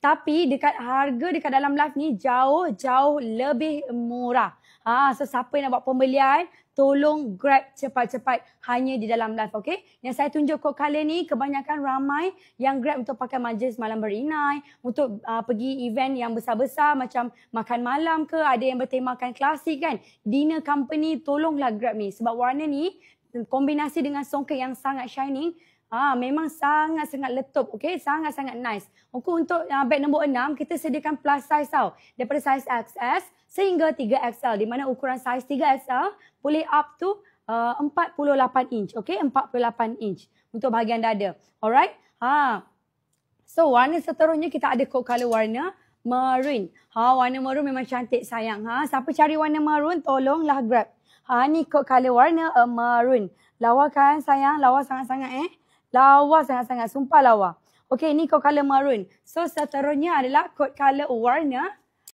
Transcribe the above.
Tapi harga dekat dalam live ni jauh lebih murah. So siapa yang nak buat pembelian, tolong grab cepat-cepat hanya di dalam live, okey? Yang saya tunjuk kod color ni kebanyakan ramai yang grab untuk pakai majlis malam berinai, untuk pergi event yang besar-besar macam makan malam ke, ada yang bertemakan klasik kan. Dinner company, tolonglah grab ni sebab warna ni kombinasi dengan songket yang sangat shining. Memang sangat-sangat letup, okey? Sangat-sangat nice. Okey, untuk beg nombor 6, kita sediakan plus size tau. Daripada size XS sehingga 3XL. Di mana ukuran size 3XL boleh up to 48 inch, okey? 48 inch untuk bahagian dada. Alright? So, warna seterusnya kita ada kod color warna maroon. Warna maroon memang cantik sayang. Siapa cari warna maroon, tolonglah grab. Ni kod color warna maroon. Lawa kan sayang? Lawa sangat-sangat Lawa sangat-sangat. Sumpah lawa. Okey, ni kod color maroon. So, seterusnya adalah kod color warna